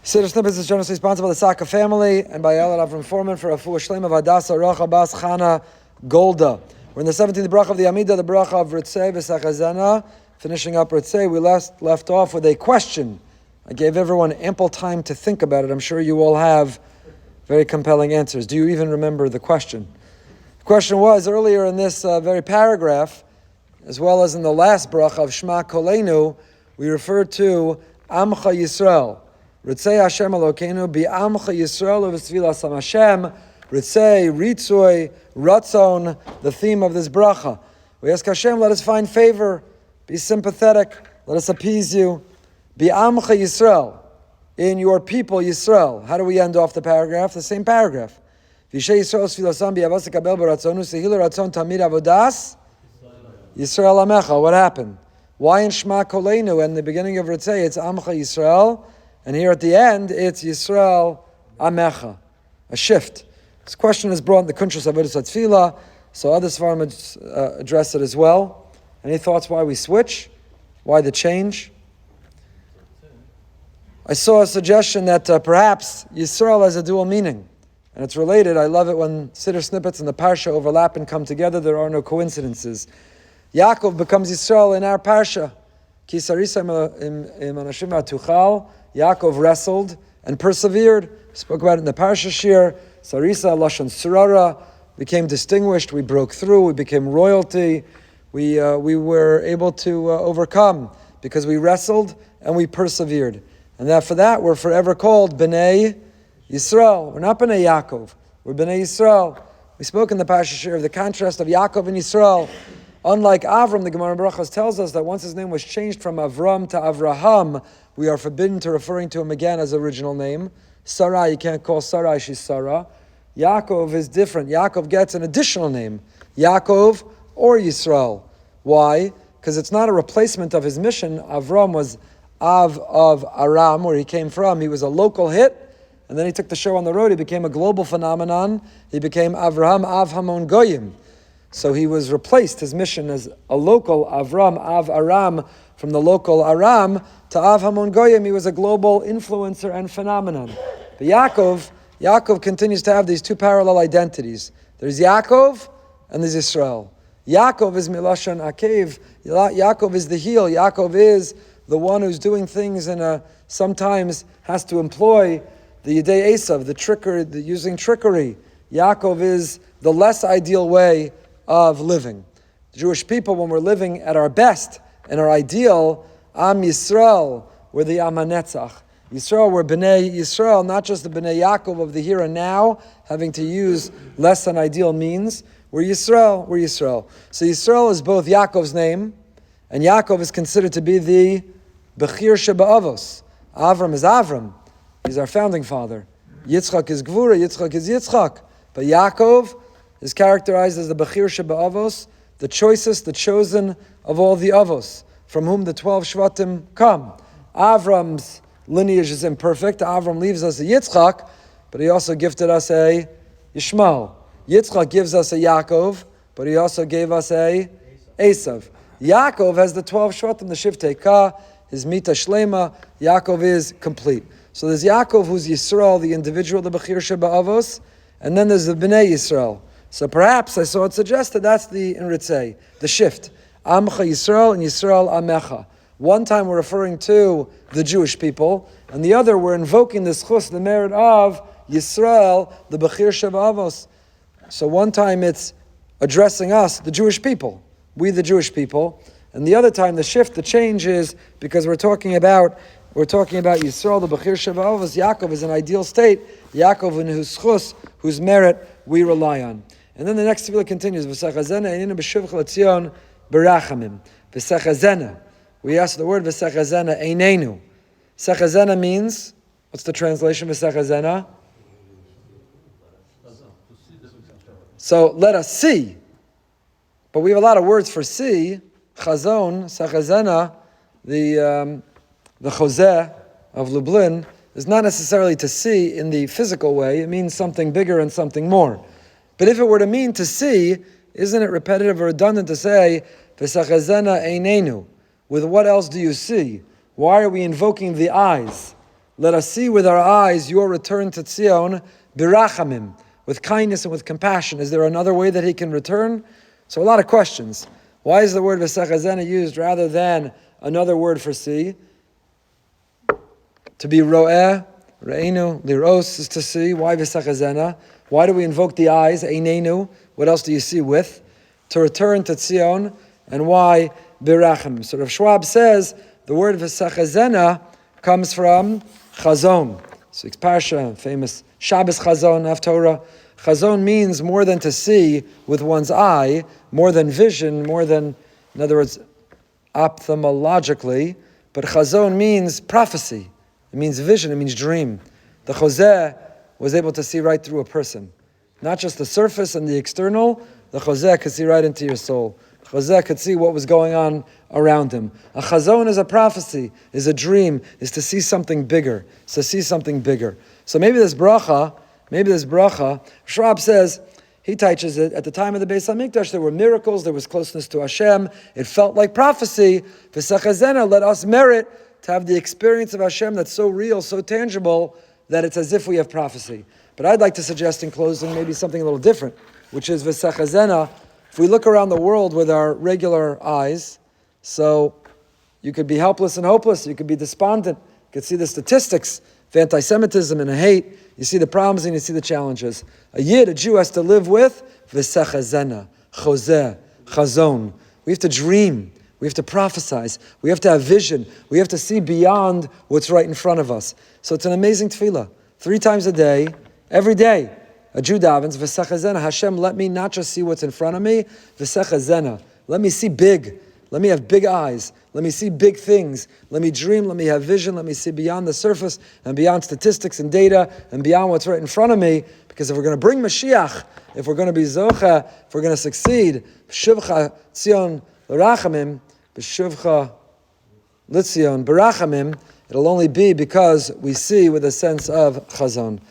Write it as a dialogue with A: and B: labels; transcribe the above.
A: Siddur Snippets is generously sponsored by the Saka family and by Elad Avram Foreman for a full Shlem of Hadassah Rocha Bas Chana Golda. We're in the 17th bracha of the Amida, the bracha of Ritzei v'Sachazena. Finishing up Ritzei, we left off with a question. I gave everyone ample time to think about it. I'm sure you all have very compelling answers. Do you even remember the question? The question was, earlier in this very paragraph, as well as in the last bracha of Shema Kolenu, we referred to Amcha Yisrael. Ritzei Hashem Elokeinu bi'amcha Yisrael u'v'tzvilas Hashem. Ritzei, Ritzui, Ratzon, the theme of this bracha. We ask Hashem, let us find favor, be sympathetic, let us appease you. Bi'amcha Yisrael, in your people Yisrael. How do we end off the paragraph? The same paragraph. V'shei Yisrael sfilasam bi'avas tekabel b'ratzonu sehilu ratzon tamid avodas Yisrael Amecha. What happened? Why in Shema Kolenu and the beginning of Ritzei it's Amcha Yisrael, and here at the end it's Yisrael Amecha? A shift. This question is brought in the Kuntrus Avodas HaTfilah, so other Svarim address it as well. Any thoughts why we switch? Why the change? I saw a suggestion that perhaps Yisrael has a dual meaning, and it's related. I love it when Siddur snippets and the Parsha overlap and come together. There are no coincidences. Yaakov becomes Yisrael in our Parsha. Ki sarisa im anashim ha'tuchal. Yaakov wrestled and persevered. Spoke about it in the Parsha Shir. Sarisa lashon surara, became distinguished. We broke through. We became royalty. We were able to overcome because we wrestled and we persevered. And that for that we're forever called Bnei Yisrael. We're not Bnei Yaakov. We're Bnei Yisrael. We spoke in the Parsha Shir of the contrast of Yaakov and Yisrael. Unlike Avram, the Gemara Barachas tells us that once his name was changed from Avram to Avraham, we are forbidden to referring to him again as original name. Sarai, you can't call Sarai, she's Sarah. Yaakov is different. Yaakov gets an additional name, Yaakov or Yisrael. Why? Because it's not a replacement of his mission. Avram was Av of Aram, where he came from. He was a local hit, and then he took the show on the road. He became a global phenomenon. He became Avraham Av Hamon Goyim. So he was replaced, his mission as a local Avram, Av Aram, from the local Aram to Av Hamon Goyim. He was a global influencer and phenomenon. But Yaakov continues to have these two parallel identities. There's Yaakov and there's Yisrael. Yaakov is Milashon Akev. Yaakov is the heel. Yaakov is the one who's doing things and sometimes has to employ the Yidei Esav, the using trickery. Yaakov is the less ideal way of living. The Jewish people, when we're living at our best and our ideal, Am Yisrael, we're the Am HaNetzach. Yisrael, we're Bnei Yisrael, not just the Bnei Yaakov of the here and now, having to use less than ideal means. We're Yisrael. So Yisrael is both Yaakov's name, and Yaakov is considered to be the Bechir Sheba'avos. Avram is Avram. He's our founding father. Yitzchak is Gvura, Yitzchak is Yitzchak. But Yaakov is characterized as the Bechir Sheba'avos, the choicest, the chosen of all the Avos, from whom the 12 Shvatim come. Avram's lineage is imperfect. Avram leaves us a Yitzchak, but he also gifted us a Yishmael. Yitzchak gives us a Yaakov, but he also gave us a Esav. Yaakov has the 12 Shvatim, the Shiftei Ka, his Mita Shlema. Yaakov is complete. So there's Yaakov, who's Yisrael, the individual, the Bechir Sheba'avos, and then there's the Bnei Yisrael. So perhaps I saw it suggested that's the in Ritzei, the shift. Amcha Yisrael and Yisrael Amecha. One time we're referring to the Jewish people, and the other we're invoking the schus, the merit of Yisrael, the Bechir Sheba'avos. So one time it's addressing us, the Jewish people, we the Jewish people, and the other time the shift, the change is because we're talking about Yisrael, the Bechir Sheba'avos. Yaakov is an ideal state. Yaakov in whose schus, whose merit we rely on. And then the next tefillah continues. V'sachazena eininu b'shuvcha l'tzion berachamim. V'sachazena. We ask the word v'sachazena einenu. Sachazena means, what's the translation of v'sachazena? So let us see. But we have a lot of words for see. Chazon, sachazena, the Chozeh of Lublin, is not necessarily to see in the physical way. It means something bigger and something more. But if it were to mean to see, isn't it repetitive or redundant to say, V'sachazena einenu? With what else do you see? Why are we invoking the eyes? let us see with our eyes your return to Tzion, birachamim, with kindness and with compassion. Is there another way that he can return? So a lot of questions. Why is the word v'sachazena used rather than another word for see? To be ro'eh, re'enu, liros is to see. Why v'sachazena? Why do we invoke the eyes, einenu? What else do you see with? To return to Tzion. And why birachim? So Rav Schwab says the word v'sachazena comes from chazon. So it's Parsha, famous Shabbos chazon, Haftorah. Chazon means more than to see with one's eye, more than vision, more than, in other words, ophthalmologically. But chazon means prophecy. It means vision, it means dream. The chozeh was able to see right through a person. Not just the surface and the external, the chozeh could see right into your soul. Chazeh could see what was going on around him. A chazon is a prophecy, is a dream, is to see something bigger. It's to see something bigger. So maybe this bracha, Shrab says, he teaches it, at the time of the Beis HaMikdash, there were miracles, there was closeness to Hashem, it felt like prophecy. V'sachazena, let us merit to have the experience of Hashem that's so real, so tangible, that it's as if we have prophecy. But I'd like to suggest in closing maybe something a little different, which is v'sachazena. If we look around the world with our regular eyes, so you could be helpless and hopeless, you could be despondent, you could see the statistics of anti-Semitism and hate, you see the problems and you see the challenges. A Yid, a Jew, has to live with v'sachazena, chozeh, chazon. We have to dream, we have to prophesize, we have to have vision, we have to see beyond what's right in front of us. So it's an amazing tefillah. 3 times a day, every day, a Jew davens, v'sachazena, Hashem, let me not just see what's in front of me, v'sachazena, let me see big, let me have big eyes, let me see big things, let me dream, let me have vision, let me see beyond the surface and beyond statistics and data and beyond what's right in front of me, because if we're going to bring Mashiach, if we're going to be Zocha, if we're going to succeed, B'shuvcha Tzion L'rachamim, B'shuvcha L'tzion B'rachamim, it'll only be because we see with a sense of chazon.